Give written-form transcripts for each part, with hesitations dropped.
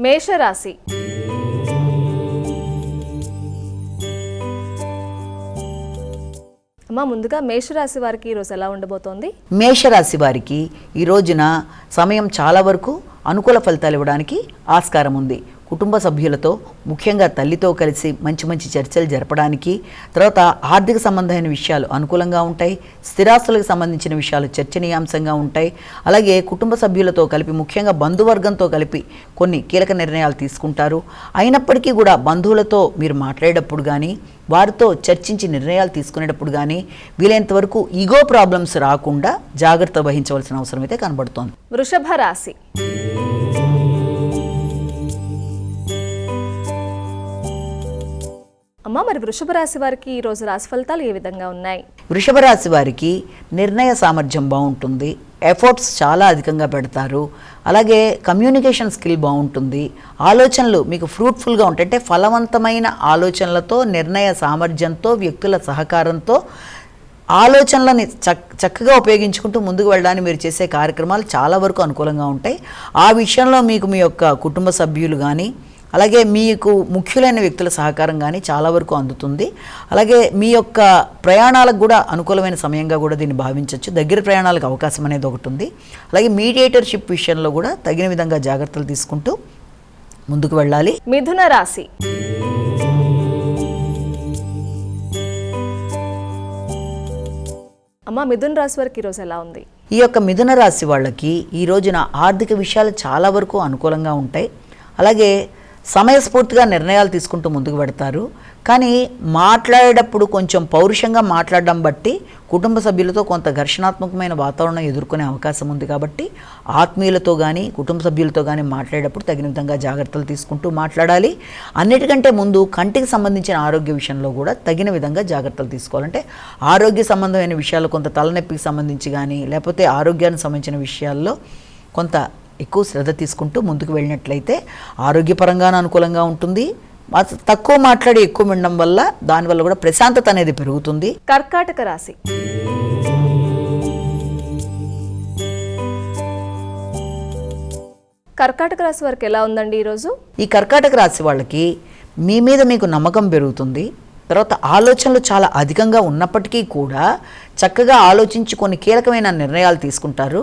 మేషరాశి. అమ్మ, ముందుగా మేషరాశి వారికి ఈరోజు ఎలా ఉండబోతోంది? మేషరాశి వారికి ఈ రోజున సమయం చాలా వరకు అనుకూల ఫలితాలు ఇవ్వడానికి ఆస్కారం ఉంది. కుటుంబ సభ్యులతో, ముఖ్యంగా తల్లితో కలిసి మంచి మంచి చర్చలు జరపడానికి, తర్వాత ఆర్థిక సంబంధమైన విషయాలు అనుకూలంగా ఉంటాయి. స్థిరాస్తులకు సంబంధించిన విషయాలు చర్చనీయాంశంగా ఉంటాయి. అలాగే కుటుంబ సభ్యులతో కలిపి, ముఖ్యంగా బంధువర్గంతో కలిపి కొన్ని కీలక నిర్ణయాలు తీసుకుంటారు. అయినప్పటికీ కూడా బంధువులతో మీరు మాట్లాడేటప్పుడు కానీ, వారితో చర్చించి నిర్ణయాలు తీసుకునేటప్పుడు కానీ వీలైనంత వరకు ఈగో ప్రాబ్లమ్స్ రాకుండా జాగ్రత్త వహించవలసిన అవసరం అయితే కనబడుతోంది. వృషభ రాశి. అమ్మ, మరి వృషభ రాశి వారికి ఈరోజు రాశి ఫలితాలు ఏ విధంగా ఉన్నాయి? వృషభ రాశి వారికి నిర్ణయ సామర్థ్యం బాగుంటుంది. ఎఫర్ట్స్ చాలా అధికంగా పెడతారు. అలాగే కమ్యూనికేషన్ స్కిల్ బాగుంటుంది. ఆలోచనలు మీకు ఫ్రూట్ఫుల్గా ఉంటాయి. అంటే ఫలవంతమైన ఆలోచనలతో, నిర్ణయ సామర్థ్యంతో, వ్యక్తుల సహకారంతో ఆలోచనలని చక్కగా ఉపయోగించుకుంటూ ముందుకు వెళ్ళడానికి మీరు చేసే కార్యక్రమాలు చాలా వరకు అనుకూలంగా ఉంటాయి. ఆ విషయంలో మీకు మీ యొక్క కుటుంబ సభ్యులు కానీ, అలాగే మీకు ముఖ్యులైన వ్యక్తుల సహకారం కానీ చాలా వరకు అందుతుంది. అలాగే మీ యొక్క ప్రయాణాలకు కూడా అనుకూలమైన సమయంగా కూడా దీన్ని భావించవచ్చు. దగ్గర ప్రయాణాలకు అవకాశం అనేది ఒకటి ఉంది. అలాగే మీడియేటర్షిప్ విషయంలో కూడా తగిన విధంగా జాగ్రత్తలు తీసుకుంటూ ముందుకు వెళ్ళాలి. మిథున రాశి. అమ్మ, మిథున రాశి వారికి ఈరోజు ఎలా ఉంది? ఈ యొక్క మిథున రాశి వాళ్ళకి ఈ రోజున ఆర్థిక విషయాలు చాలా వరకు అనుకూలంగా ఉంటాయి. అలాగే సమయస్ఫూర్తిగా నిర్ణయాలు తీసుకుంటూ ముందుకు పెడతారు. కానీ మాట్లాడేటప్పుడు కొంచెం పౌరుషంగా మాట్లాడడం బట్టి కుటుంబ సభ్యులతో కొంత ఘర్షణాత్మకమైన వాతావరణం ఎదుర్కొనే అవకాశం ఉంది. కాబట్టి ఆత్మీయులతో కానీ, కుటుంబ సభ్యులతో కానీ మాట్లాడేటప్పుడు తగిన విధంగా జాగ్రత్తలు తీసుకుంటూ మాట్లాడాలి. అన్నిటికంటే ముందు కంటికి సంబంధించిన ఆరోగ్య విషయంలో కూడా తగిన విధంగా జాగ్రత్తలు తీసుకోవాలంటే ఆరోగ్య సంబంధమైన విషయాలు, కొంత తలనొప్పికి సంబంధించి కానీ, లేకపోతే ఆరోగ్యానికి సంబంధించిన విషయాల్లో కొంత ఎక్కువ శ్రద్ధ తీసుకుంటూ ముందుకు వెళ్ళినట్లయితే ఆరోగ్యపరంగానూ అనుకూలంగా ఉంటుంది. తక్కువ మాట్లాడి ఎక్కువ వినడం వల్ల దానివల్ల కూడా ప్రశాంతత అనేది పెరుగుతుంది. కర్కాటక రాశి. కర్కాటక రాశి వారికి ఎలా ఉందండి ఈరోజు? ఈ కర్కాటక రాశి వాళ్ళకి మీ మీద మీకు నమ్మకం పెరుగుతుంది. తర్వాత ఆలోచనలు చాలా అధికంగా ఉన్నప్పటికీ కూడా చక్కగా ఆలోచించి కొన్ని కీలకమైన నిర్ణయాలు తీసుకుంటారు.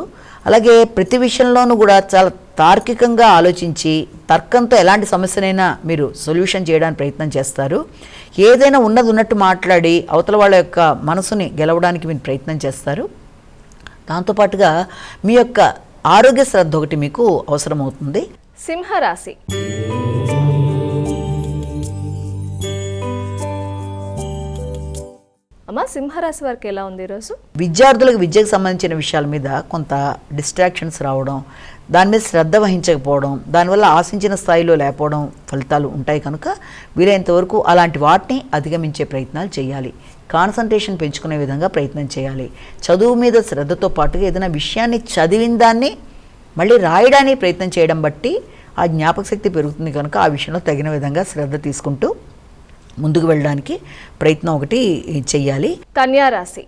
అలాగే ప్రతి విషయంలోనూ కూడా చాలా తార్కికంగా ఆలోచించి తర్కంతో ఎలాంటి సమస్యనైనా మీరు సొల్యూషన్ చేయడానికి ప్రయత్నం చేస్తారు. ఏదైనా ఉన్నట్టు మాట్లాడి అవతల వాళ్ళ యొక్క మనసుని గెలవడానికి మీరు ప్రయత్నం చేస్తారు. దాంతోపాటుగా మీ యొక్క ఆరోగ్య శ్రద్ధ ఒకటి మీకు అవసరమవుతుంది. సింహరాశి. అమ్మ, సింహరాశి వారికి ఎలా ఉంది ఈరోజు? విద్యార్థులకు విద్యకు సంబంధించిన విషయాల మీద కొంత డిస్ట్రాక్షన్స్ రావడం, దాని మీద శ్రద్ధ వహించకపోవడం, దానివల్ల ఆశించిన స్థాయిలో లేకపోవడం ఫలితాలు ఉంటాయి. కనుక వీలైనంత వరకు అలాంటి వాటిని అధిగమించే ప్రయత్నాలు చేయాలి. కాన్సన్ట్రేషన్ పెంచుకునే విధంగా ప్రయత్నం చేయాలి. చదువు మీద శ్రద్ధతో పాటుగా ఏదైనా విషయాన్ని చదివిన దాన్ని మళ్ళీ రాయడానికి ప్రయత్నం చేయడం బట్టి ఆ జ్ఞాపక శక్తి పెరుగుతుంది. కనుక ఆ విషయంలో తగిన విధంగా శ్రద్ధ తీసుకుంటూ ముందుకు వెళ్ళడానికి ప్రయత్నం ఒకటి చెయ్యాలి. కన్యా రాశి.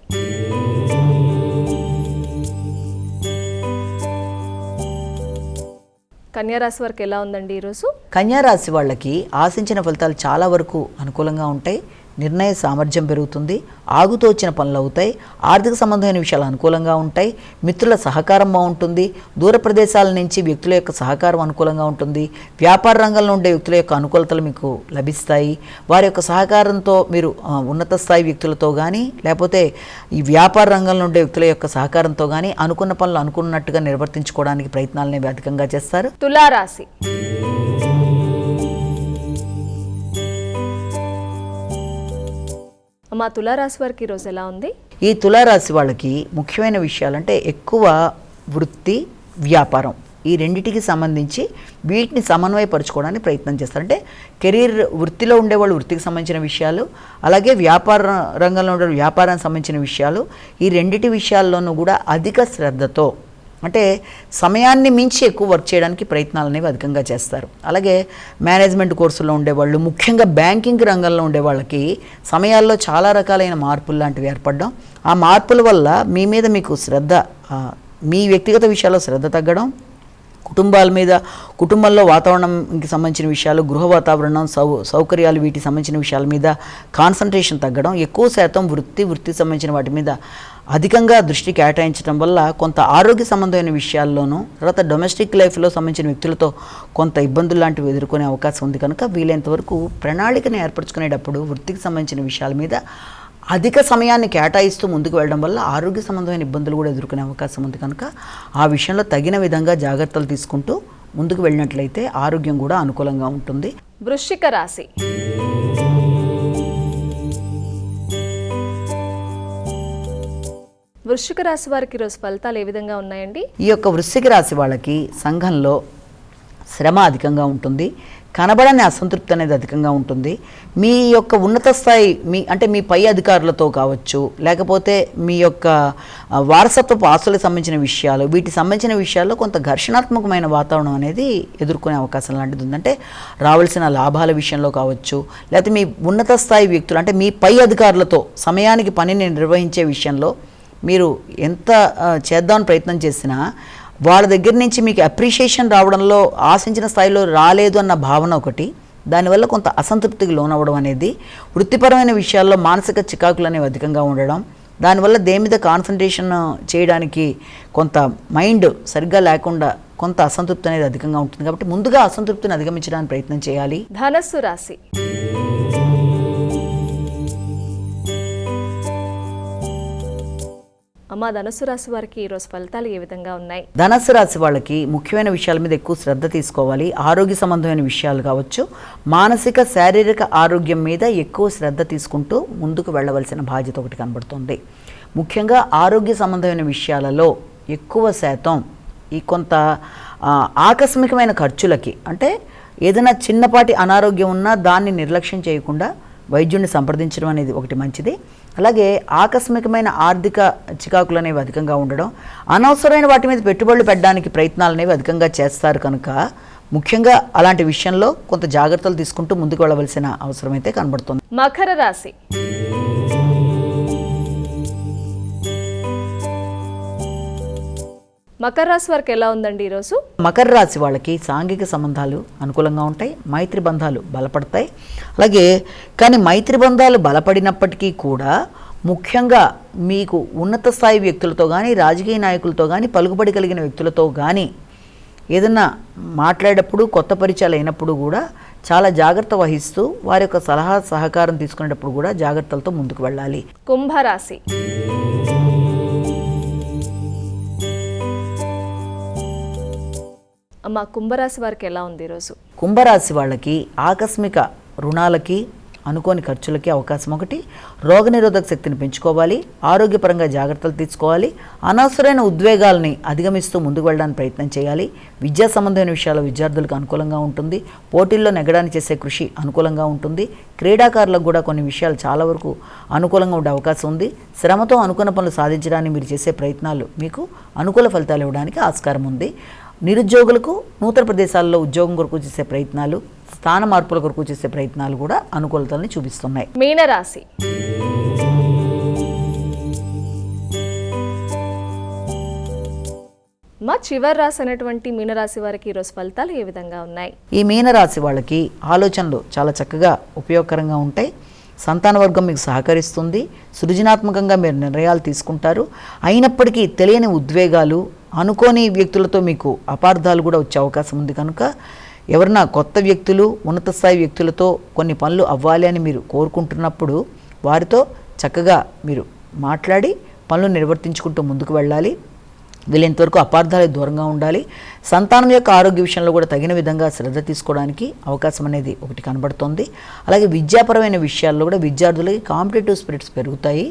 కన్యా రాశి వారికి ఎలా ఉందండి ఈరోజు? కన్యా రాశి వాళ్ళకి ఆశించిన ఫలితాలు చాలా వరకు అనుకూలంగా ఉంటాయి. నిర్ణయ సామర్థ్యం పెరుగుతుంది. ఆగుతూ వచ్చిన పనులు అవుతాయి. ఆర్థిక సంబంధమైన విషయాలు అనుకూలంగా ఉంటాయి. మిత్రుల సహకారం బాగుంటుంది. దూర ప్రదేశాల నుంచి వ్యక్తుల యొక్క సహకారం అనుకూలంగా ఉంటుంది. వ్యాపార రంగంలో ఉండే వ్యక్తుల యొక్క అనుకూలతలు మీకు లభిస్తాయి. వారి యొక్క సహకారంతో మీరు ఉన్నత స్థాయి వ్యక్తులతో కానీ, లేకపోతే ఈ వ్యాపార రంగంలో ఉండే వ్యక్తుల యొక్క సహకారంతో కానీ అనుకున్న పనులు అనుకున్నట్టుగా నిర్వర్తించుకోవడానికి ప్రయత్నాలను అధికంగా చేస్తారు. తులారాశి. మా తులారాశి వారికి ఈరోజు ఎలా ఉంది? ఈ తులారాశి వాళ్ళకి ముఖ్యమైన విషయాలంటే ఎక్కువ వృత్తి, వ్యాపారం ఈ రెండిటికి సంబంధించి వీటిని సమన్వయపరచుకోవడానికి ప్రయత్నం చేస్తారు. అంటే కెరీర్ వృత్తిలో ఉండేవాళ్ళు వృత్తికి సంబంధించిన విషయాలు, అలాగే వ్యాపార రంగంలో ఉండే వ్యాపారానికి సంబంధించిన విషయాలు, ఈ రెండిటి విషయాల్లోనూ కూడా అధిక శ్రద్ధతో, అంటే సమయాన్ని మించి ఎక్కువ వర్క్ చేయడానికి ప్రయత్నాలు అనేవి అధికంగా చేస్తారు. అలాగే మేనేజ్మెంట్ కోర్సుల్లో ఉండేవాళ్ళు, ముఖ్యంగా బ్యాంకింగ్ రంగంలో ఉండే వాళ్ళకి సమయాల్లో చాలా రకాలైన మార్పులు లాంటివి ఏర్పడడం, ఆ మార్పుల వల్ల మీ మీద మీకు శ్రద్ధ, మీ వ్యక్తిగత విషయాల్లో శ్రద్ధ తగ్గడం, కుటుంబాల మీద, కుటుంబంలో వాతావరణంకి సంబంధించిన విషయాలు, గృహ వాతావరణం, సౌకర్యాలు, వీటికి సంబంధించిన విషయాల మీద కాన్సన్ట్రేషన్ తగ్గడం, ఎక్కువ శాతం వృత్తికి సంబంధించిన వాటి మీద అధికంగా దృష్టి కేటాయించడం వల్ల కొంత ఆరోగ్య సంబంధమైన విషయాల్లోనూ, తర్వాత డొమెస్టిక్ లైఫ్లో సంబంధించిన వ్యక్తులతో కొంత ఇబ్బందులు లాంటివి ఎదుర్కొనే అవకాశం ఉంది. కనుక వీలైనంత వరకు ప్రణాళికను ఏర్పరచుకునేటప్పుడు వృత్తికి సంబంధించిన విషయాల మీద అధిక సమయాన్ని కేటాయిస్తూ ముందుకు వెళ్ళడం వల్ల ఆరోగ్య సంబంధమైన ఇబ్బందులు కూడా ఎదుర్కొనే అవకాశం ఉంది. కనుక ఆ విషయంలో తగిన విధంగా జాగ్రత్తలు తీసుకుంటూ ముందుకు వెళ్ళినట్లయితే ఆరోగ్యం కూడా అనుకూలంగా ఉంటుంది. వృశ్చిక రాశి. వృశ్చిక రాశి వారికి ఈరోజు ఫలితాలు ఏ విధంగా ఉన్నాయండి? ఈ యొక్క వృశ్చిక రాశి వాళ్ళకి సంఘంలో శ్రమ అధికంగా ఉంటుంది, కనబడని అసంతృప్తి అనేది అధికంగా ఉంటుంది. మీ యొక్క ఉన్నత స్థాయి మీ పై అధికారులతో కావచ్చు, లేకపోతే మీ యొక్క వారసత్వపు ఆస్తులకు సంబంధించిన విషయాలు, వీటికి సంబంధించిన విషయాల్లో కొంత ఘర్షణాత్మకమైన వాతావరణం అనేది ఎదుర్కొనే అవకాశం లాంటిది ఉంది. అంటే రావాల్సిన లాభాల విషయంలో కావచ్చు, లేకపోతే మీ ఉన్నత స్థాయి వ్యక్తులు అంటే మీ పై అధికారులతో సమయానికి పనిని నిర్వహించే విషయంలో మీరు ఎంత చేద్దామని ప్రయత్నం చేసినా వాళ్ళ దగ్గర నుంచి మీకు అప్రిషియేషన్ రావడంలో ఆశించిన స్థాయిలో రాలేదు అన్న భావన ఒకటి, దానివల్ల కొంత అసంతృప్తికి లోనవ్వడం అనేది, వృత్తిపరమైన విషయాల్లో మానసిక చికాకులు అనేవి అధికంగా ఉండడం, దానివల్ల దేని మీద కాన్సన్ట్రేషన్ చేయడానికి కొంత మైండ్ సరిగ్గా లేకుండా కొంత అసంతృప్తి అనేది అధికంగా ఉంటుంది. కాబట్టి ముందుగా అసంతృప్తిని అధిగమించడానికి ప్రయత్నం చేయాలి. ధనస్సు రాశి. అమ్మ, ధనుసు రాశి వారికి ఈరోజు ఫలితాలు ఏ విధంగా ఉన్నాయి? ధనుసు రాశి వాళ్ళకి ముఖ్యమైన విషయాల మీద ఎక్కువ శ్రద్ధ తీసుకోవాలి. ఆరోగ్య సంబంధమైన విషయాలు కావచ్చు, మానసిక శారీరక ఆరోగ్యం మీద ఎక్కువ శ్రద్ధ తీసుకుంటూ ముందుకు వెళ్ళవలసిన బాధ్యత ఒకటి కనబడుతుంది. ముఖ్యంగా ఆరోగ్య సంబంధమైన విషయాలలో ఎక్కువ శాతం ఈ కొంత ఆకస్మికమైన ఖర్చులకి, అంటే ఏదైనా చిన్నపాటి అనారోగ్యం ఉన్నా దాన్ని నిర్లక్ష్యం చేయకుండా వైద్యుడిని సంప్రదించడం అనేది ఒకటి మంచిది. అలాగే ఆకస్మికమైన ఆర్థిక చికాకులు అనేవి అధికంగా ఉండడం, అనవసరమైన వాటి మీద పెట్టుబడులు పెట్టడానికి ప్రయత్నాలు అనేవి అధికంగా చేస్తారు. కనుక ముఖ్యంగా అలాంటి విషయంలో కొంత జాగ్రత్తలు తీసుకుంటూ ముందుకు వెళ్ళవలసిన అవసరం అయితే కనబడుతుంది. మకర రాశి. మకర రాశి వారికి ఎలా ఉందండి ఈరోజు? మకర రాశి వాళ్ళకి సాంఘిక సంబంధాలు అనుకూలంగా ఉంటాయి, మైత్రి బంధాలు బలపడతాయి. అలాగే కానీ మైత్రి బంధాలు బలపడినప్పటికీ కూడా ముఖ్యంగా మీకు ఉన్నత స్థాయి వ్యక్తులతో కానీ, రాజకీయ నాయకులతో కానీ, పలుకుబడి కలిగిన వ్యక్తులతో కానీ ఏదన్నా మాట్లాడేటప్పుడు, కొత్త పరిచయాలు అయినప్పుడు కూడా చాలా జాగ్రత్త వహిస్తూ వారి యొక్క సలహా సహకారం తీసుకునేటప్పుడు కూడా జాగ్రత్తలతో ముందుకు వెళ్ళాలి. కుంభరాశి. అమ్మ, కుంభరాశి వారికి ఎలా ఉంది ఈరోజు? కుంభరాశి వాళ్ళకి ఆకస్మిక రుణాలకి, అనుకోని ఖర్చులకి అవకాశం ఒకటి. రోగనిరోధక శక్తిని పెంచుకోవాలి, ఆరోగ్యపరంగా జాగ్రత్తలు తీసుకోవాలి, అనవసరమైన ఉద్వేగాల్ని అధిగమిస్తూ ముందుకు వెళ్ళడానికి ప్రయత్నం చేయాలి. విద్యా సంబంధమైన విషయాల్లో విద్యార్థులకు అనుకూలంగా ఉంటుంది, పోటీల్లో నెగ్గడానికి చేసే కృషి అనుకూలంగా ఉంటుంది. క్రీడాకారులకు కూడా కొన్ని విషయాలు చాలా వరకు అనుకూలంగా ఉండే అవకాశం ఉంది. శ్రమతో అనుకున్న పనులు సాధించడానికి మీరు చేసే ప్రయత్నాలు మీకు అనుకూల ఫలితాలు ఇవ్వడానికి ఆస్కారం ఉంది. నిరుద్యోగులకు నూతన ప్రదేశాల్లో ఉద్యోగం కొరకు చేసే ప్రయత్నాలు, స్థాన మార్పుల కొరకు చేసే ప్రయత్నాలు కూడా అనుకూలతల్ని చూపిస్తున్నాయి. మీనరాశి. మా చివరి రాశి అనేటువంటి మీనరాశి వారికి ఈరోజు ఫలితాలు ఏ విధంగా ఉన్నాయి? ఈ మీనరాశి వాళ్ళకి ఆలోచనలు చాలా చక్కగా ఉపయోగకరంగా ఉంటాయి. సంతాన వర్గం మీకు సహకరిస్తుంది, సృజనాత్మకంగా మీరు నిర్ణయాలు తీసుకుంటారు. అయినప్పటికీ తెలియని ఉద్వేగాలు, అనుకోని వ్యక్తులతో మీకు అపార్థాలు కూడా వచ్చే అవకాశం ఉంది. కనుక ఎవరన్నా కొత్త వ్యక్తులు, ఉన్నత స్థాయి వ్యక్తులతో కొన్ని పనులు అవ్వాలి అని మీరు కోరుకుంటున్నప్పుడు వారితో చక్కగా మీరు మాట్లాడి పనులు నిర్వర్తించుకుంటూ ముందుకు వెళ్ళాలి. వీలైనంతవరకు అపార్థాలకు దూరంగా ఉండాలి. సంతానం యొక్క ఆరోగ్య విషయంలో కూడా తగిన విధంగా శ్రద్ధ తీసుకోవడానికి అవకాశం అనేది ఒకటి కనబడుతోంది. అలాగే విద్యాపరమైన విషయాల్లో కూడా విద్యార్థులకి కాంపిటేటివ్ స్పిరిట్స్ పెరుగుతాయి.